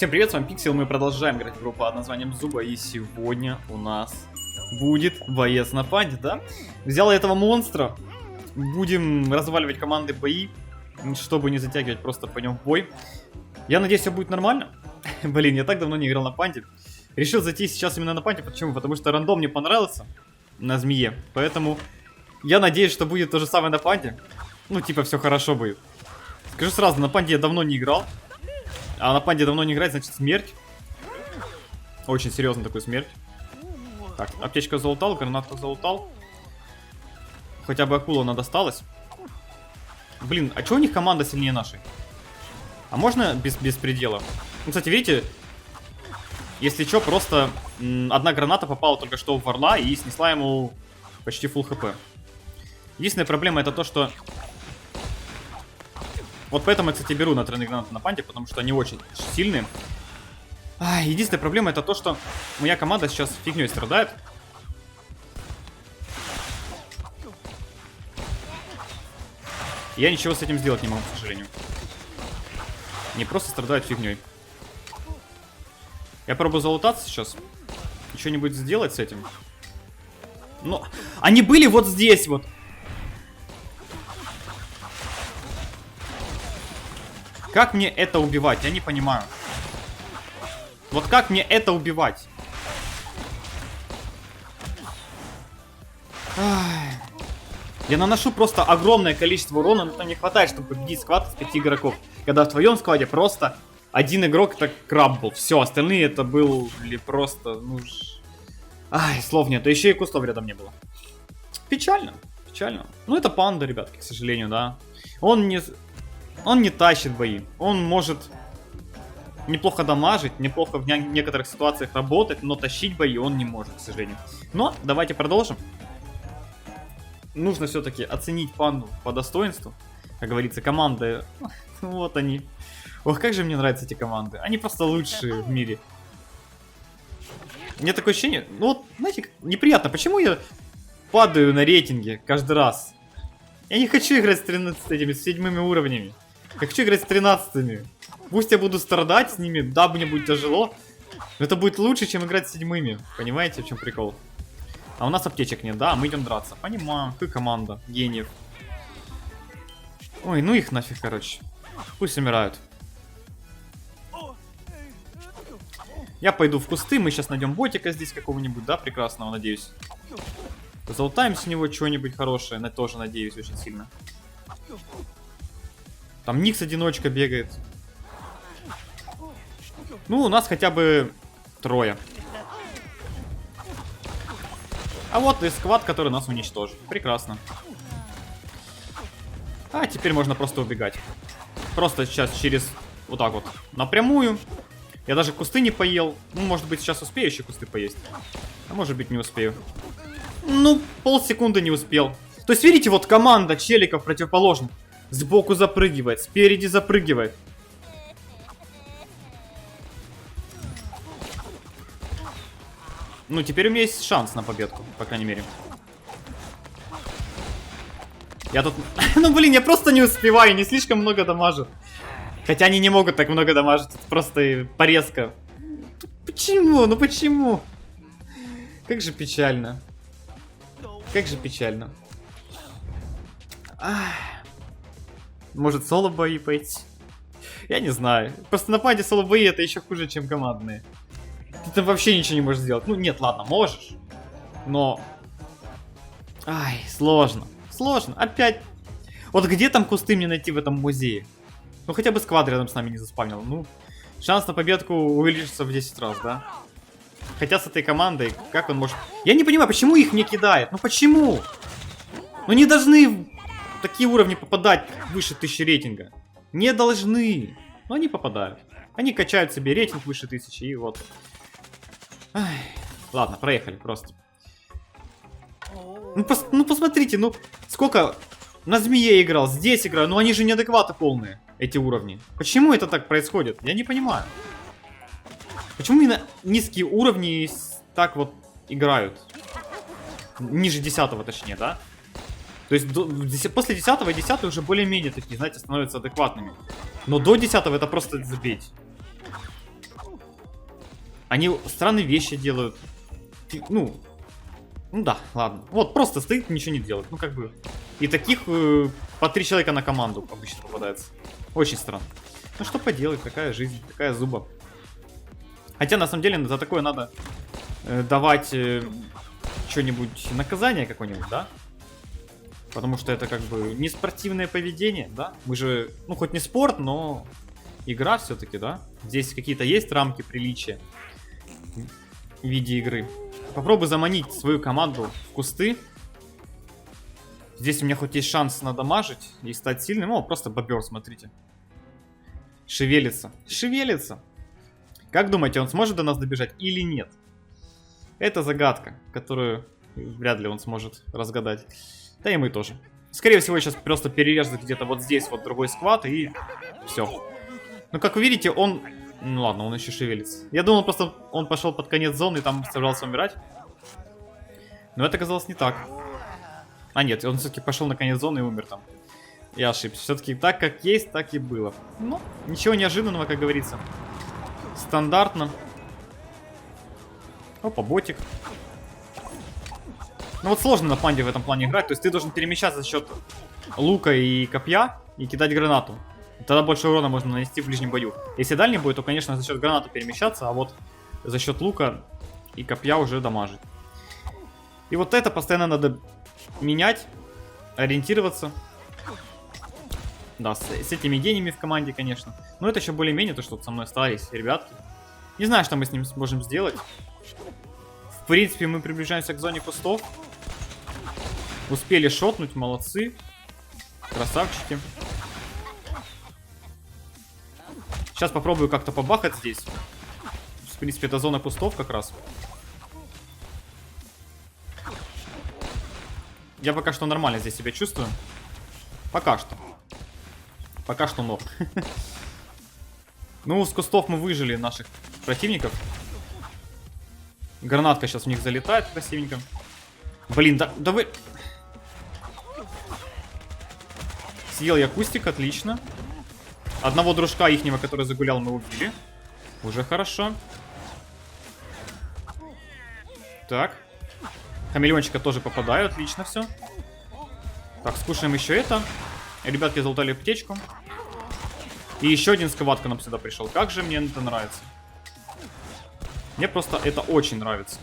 Всем привет, с вами Пиксел, мы продолжаем играть в игру под названием Зуба, и сегодня у нас будет боец на панде, да? Взял я этого монстра, будем разваливать команды бои, чтобы не затягивать, просто пойдем в бой. Я надеюсь, все будет нормально. Блин, я так давно не играл на панде. Решил зайти сейчас именно на панде, почему? Потому что рандом мне понравился на змее, поэтому я надеюсь, что будет то же самое на панде. Ну, типа, все хорошо будет. Скажу сразу, на панде я давно не играл. А на панде давно не играть, значит смерть. Очень серьезно такой смерть. Так, аптечка залутал, гранатка залутал. Хотя бы акула она досталась. Блин, а чё у них команда сильнее нашей? А можно без предела? Ну, кстати, видите, если чё, просто одна граната попала только что в Варла и снесла ему почти фулл хп. Единственная проблема это то, что... Вот поэтому я, кстати, беру на тройные гранаты на панде, потому что они очень сильные. Единственная проблема это то, что моя команда сейчас фигней страдает. Я ничего с этим сделать не могу, к сожалению. Они просто страдают фигней. Я пробую залутаться сейчас. И что-нибудь сделать с этим. Но они были вот здесь вот. Как мне это убивать? Я не понимаю. Вот как мне это убивать? Я наношу просто огромное количество урона, но там не хватает, чтобы победить сквад из 5 игроков. Когда в твоем складе просто один игрок это краб был. Все, остальные это был ли просто, ну... слов нет. Еще и кустов рядом не было. Печально, печально. Ну это панда, ребятки, к сожалению, да. Он не тащит бои. Он может неплохо дамажить, неплохо в некоторых ситуациях работать, но тащить бои он не может, к сожалению. Но давайте продолжим. Нужно все-таки оценить панду по достоинству. Как говорится, команды... Вот они. Ох, как же мне нравятся эти команды. Они просто лучшие в мире. Мне такое ощущение... Ну вот, знаете, неприятно. Почему я падаю на рейтинге каждый раз? Я не хочу играть с 7 уровнями. Я хочу играть с 13-ми. Пусть я буду страдать с ними, да, мне будет тяжело. Но это будет лучше, чем играть с 7-ми. Понимаете, в чем прикол? А у нас аптечек нет, да, мы идем драться. Понимаю, какая команда гениев. Ой, ну их нафиг, короче. Пусть умирают. Я пойду в кусты, мы сейчас найдем ботика здесь какого-нибудь, да, прекрасного, надеюсь. Залутаем с него что-нибудь хорошее, тоже надеюсь очень сильно. Там Никс одиночка бегает. Ну, у нас хотя бы трое. А вот и сквад, который нас уничтожит. Прекрасно. А теперь можно просто убегать. Просто сейчас через вот так вот напрямую. Я даже кусты не поел. Ну, может быть, сейчас успею еще кусты поесть. А может быть, не успею. Ну, полсекунды не успел. То есть, видите, вот команда челиков противоположных. Сбоку запрыгивает, спереди запрыгивает. Ну, теперь у меня есть шанс на победку, по крайней мере. Я тут... Ну, блин, я просто не успеваю, не слишком много дамажу. Хотя они не могут так много дамажить, это просто порезка. Почему? Ну почему? Как же печально. Как же печально. Может соло бои пойти? Я не знаю. Просто на панде соло бои это еще хуже, чем командные. Ты там вообще ничего не можешь сделать. Ну нет, ладно, можешь. Но... сложно. Сложно. Опять. Вот где там кусты мне найти в этом музее? Ну хотя бы сквад рядом с нами не заспавнил. Ну, шанс на победку увеличится в 10 раз, да? Хотя с этой командой, как он может... Я не понимаю, почему их не кидает? Ну почему? Ну не должны такие уровни попадать выше 1000 рейтинга. Не должны. Но они попадают. Они качают себе рейтинг выше 1000 и вот. Ладно, проехали просто. Ну посмотрите, ну сколько... На змее играл, здесь играю, но они же неадекваты полные, эти уровни. Почему это так происходит? Я не понимаю. Почему именно низкие уровни так вот играют? Ниже 10-го точнее, да? То есть после 10-го и 10 уже более-менее такие, знаете, становятся адекватными. Но до 10-го это просто забить. Они странные вещи делают. Ну да, ладно. Вот, просто стоит и ничего не делает. Ну, как бы... И таких по 3 человека на команду обычно попадается. Очень странно. Ну, что поделать, такая жизнь, такая зуба. Хотя, на самом деле, за такое надо давать что-нибудь, наказание какое-нибудь, да? Потому что это как бы не спортивное поведение, да? Мы же, ну, хоть не спорт, но игра все-таки, да? Здесь какие-то есть рамки приличия в виде игры. Попробуй заманить свою команду в кусты. Здесь у меня хоть есть шанс надамажить и стать сильным. О, просто бобер, смотрите. Шевелится. Шевелится. Как думаете, он сможет до нас добежать или нет? Это загадка, которую вряд ли он сможет разгадать. Да и мы тоже. Скорее всего, сейчас просто перережет где-то вот здесь вот другой сквад и все. Ну, как вы видите, он... Ну ладно, он еще шевелится. Я думал, просто он пошел под конец зоны и там собрался умирать. Но это оказалось не так. А нет, он все-таки пошел на конец зоны и умер там. Я ошибся. Все-таки так, как есть, так и было. Ну, ничего неожиданного, как говорится. Стандартно. Опа, ботик. Ну вот сложно на панде в этом плане играть. То есть ты должен перемещаться за счет лука и копья и кидать гранату. Тогда больше урона можно нанести в ближнем бою. Если дальний бой, то, конечно, за счет гранаты перемещаться, а вот за счет лука и копья уже дамажить. И вот это постоянно надо менять, ориентироваться. Да, с этими гениями в команде, конечно. Но это еще более-менее то, что вот со мной остались ребятки. Не знаю, что мы с ним сможем сделать. В принципе, мы приближаемся к зоне кустов. Успели шотнуть, молодцы. Красавчики. Сейчас попробую как-то побахать здесь. В принципе, это зона кустов как раз. Я пока что нормально здесь себя чувствую. Пока что. Пока что но. Ну, с кустов мы выжили наших противников. Гранатка сейчас в них залетает красивенько. Блин, да вы... Съел я кустик, отлично. Одного дружка ихнего, который загулял, мы убили. Уже хорошо. Так. Хамелеончика тоже попадаю, отлично все. Так, скушаем еще это. Ребятки залутали аптечку. И еще один сквад к нам сюда пришел. Как же мне это нравится. Мне просто это очень нравится.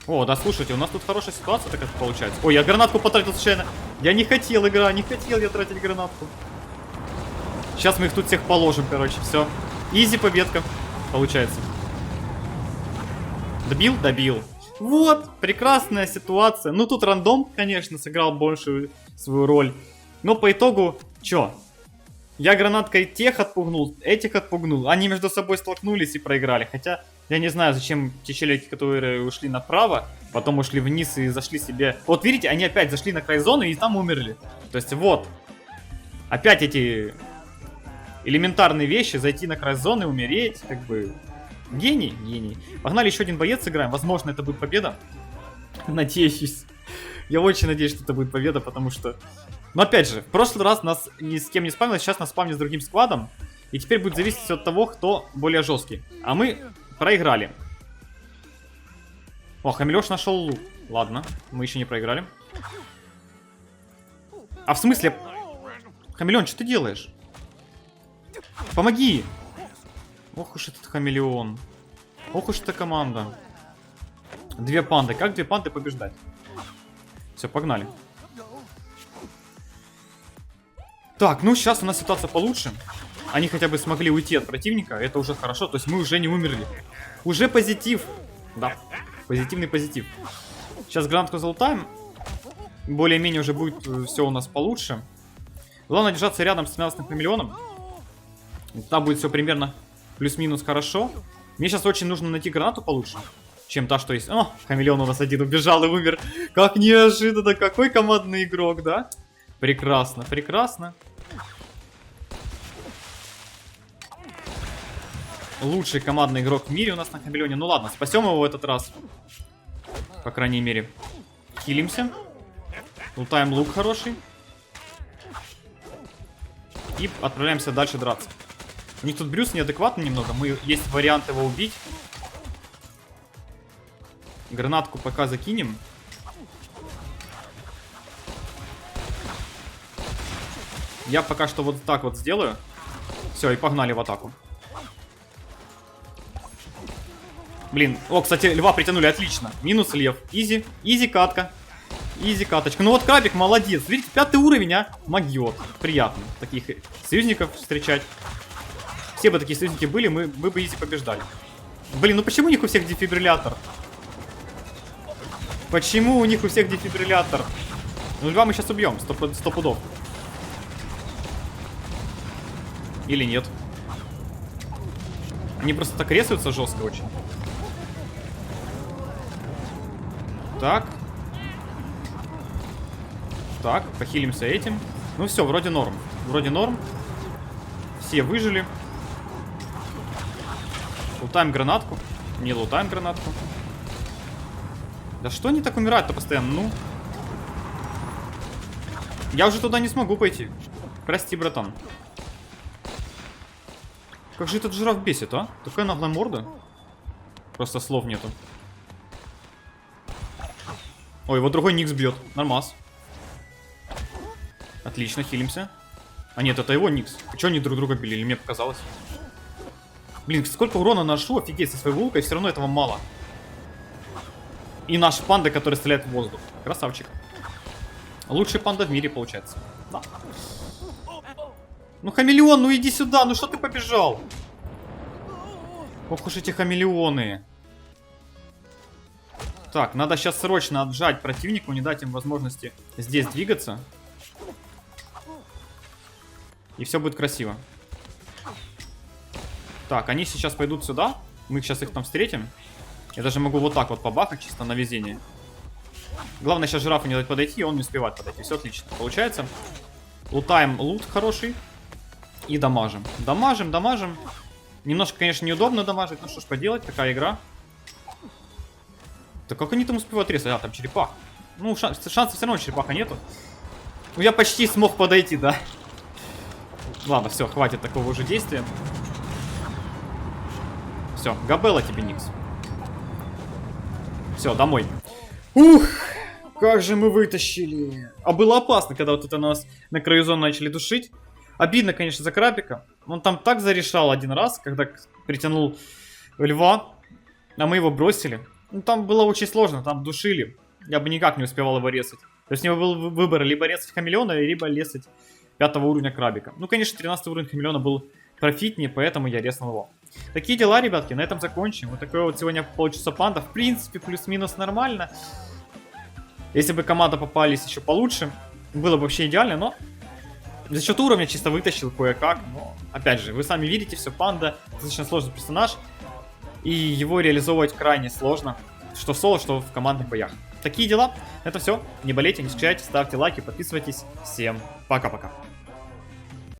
О, да, слушайте, у нас тут хорошая ситуация такая получается. Ой, я гранатку потратил случайно. Я не хотел, игра, не хотел я тратить гранатку. Сейчас мы их тут всех положим, короче, все. Изи победка получается. Добил? Добил. Вот, прекрасная ситуация. Ну, тут рандом, конечно, сыграл большую свою роль. Но по итогу, чё? Я гранаткой тех отпугнул, этих отпугнул. Они между собой столкнулись и проиграли. Хотя, я не знаю, зачем те челики, которые ушли направо, потом ушли вниз и зашли себе... Вот видите, они опять зашли на край зоны и там умерли. То есть вот. Опять эти элементарные вещи. Зайти на край зоны, умереть, как бы... Гений, гений. Погнали, еще один боец сыграем. Возможно, это будет победа. Надеюсь. Я очень надеюсь, что это будет победа, потому что... Но опять же, в прошлый раз нас ни с кем не спамилось, сейчас нас спамнит с другим складом. И теперь будет зависеть от того, кто более жесткий. А мы проиграли. О, Хамелёш нашел лук. Ладно, мы еще не проиграли. А в смысле? Хамелеон, что ты делаешь? Помоги! Ох уж этот хамелеон. Ох уж эта команда. Две панды. Как две панды побеждать? Все, погнали. Так, ну сейчас у нас ситуация получше. Они хотя бы смогли уйти от противника. Это уже хорошо. То есть мы уже не умерли. Уже позитив. Да, позитивный позитив. Сейчас гранатку залутаем. Более-менее уже будет все у нас получше. Главное держаться рядом с 13-м хамелеоном. Там будет все примерно плюс-минус хорошо. Мне сейчас очень нужно найти гранату получше, чем та, что есть. О, хамелеон у нас один убежал и умер. Как неожиданно. Какой командный игрок, да? Прекрасно, прекрасно. Лучший командный игрок в мире у нас на хамелеоне. Ну ладно, спасем его в этот раз. По крайней мере. Хилимся. Лутаем лук хороший. И отправляемся дальше драться. У них тут Брюс неадекватный немного. Есть вариант его убить. Гранатку пока закинем. Я пока что вот так вот сделаю. Все, и погнали в атаку. Блин, о, кстати, льва притянули, отлично. Минус лев. Изи, изи катка. Изи каточка. Ну вот крабик молодец. Видите, 5 уровень, а? Могет. Приятно таких союзников встречать. Все бы такие союзники были, мы бы изи побеждали. Блин, ну почему у них у всех дефибриллятор? Почему у них у всех дефибриллятор? Ну льва мы сейчас убьем, 100 пудов. Или нет? Они просто так резаются жестко очень. Так. Так, похилимся этим. Ну все, вроде норм. Вроде норм. Все выжили. Лутаем гранатку. Не лутаем гранатку. Да что они так умирают-то постоянно? Ну. Я уже туда не смогу пойти. Прости, братан. Как же этот жираф бесит, а? Такая наглая морда. Просто слов нету. Ой, его другой Никс бьет. Нормас. Отлично, хилимся. А нет, это его Никс. А что они друг друга били? Или мне показалось? Блин, сколько урона наношу, офигеть, со своей вулкой, все равно этого мало. И наш панда, который стреляет в воздух. Красавчик. Лучший панда в мире, получается. Да. Ну, хамелеон, ну иди сюда, ну что ты побежал? Ох уж эти хамелеоны. Так, надо сейчас срочно отжать противнику, не дать им возможности здесь двигаться. И все будет красиво. Так, они сейчас пойдут сюда. Мы сейчас их там встретим. Я даже могу вот так вот побахать, чисто на везение. Главное сейчас жирафу не дать подойти, и он не успевает подойти. Все отлично. Получается. Лутаем лут хороший. И дамажим. Дамажим, дамажим. Немножко, конечно, неудобно дамажить. Ну что ж поделать, такая игра. Да как они там успевают резать? А, там черепах. Ну, шансов все равно черепаха нету. Ну, я почти смог подойти, да. Ладно, все, хватит такого уже действия. Все, габелла тебе, Никс. Все, домой. Ух, как же мы вытащили. А было опасно, когда вот это нас на краю зоны начали душить. Обидно, конечно, за крабика. Он там так зарешал один раз, когда притянул льва, а мы его бросили. Ну, там было очень сложно, там душили. Я бы никак не успевал его резать. То есть у него был выбор либо резать хамелеона, либо резать 5 уровня крабика. Ну, конечно, 13 уровень хамелеона был профитнее, поэтому я резнул его. Такие дела, ребятки, на этом закончим. Вот такой вот сегодня получится панда. В принципе, плюс-минус нормально. Если бы команда попались еще получше, было бы вообще идеально, но за счет уровня чисто вытащил кое-как. Но, опять же, вы сами видите, все, панда достаточно сложный персонаж. И его реализовывать крайне сложно. Что в соло, что в командных боях. Такие дела. Это все. Не болейте, не скучайте, ставьте лайки, подписывайтесь. Всем пока-пока.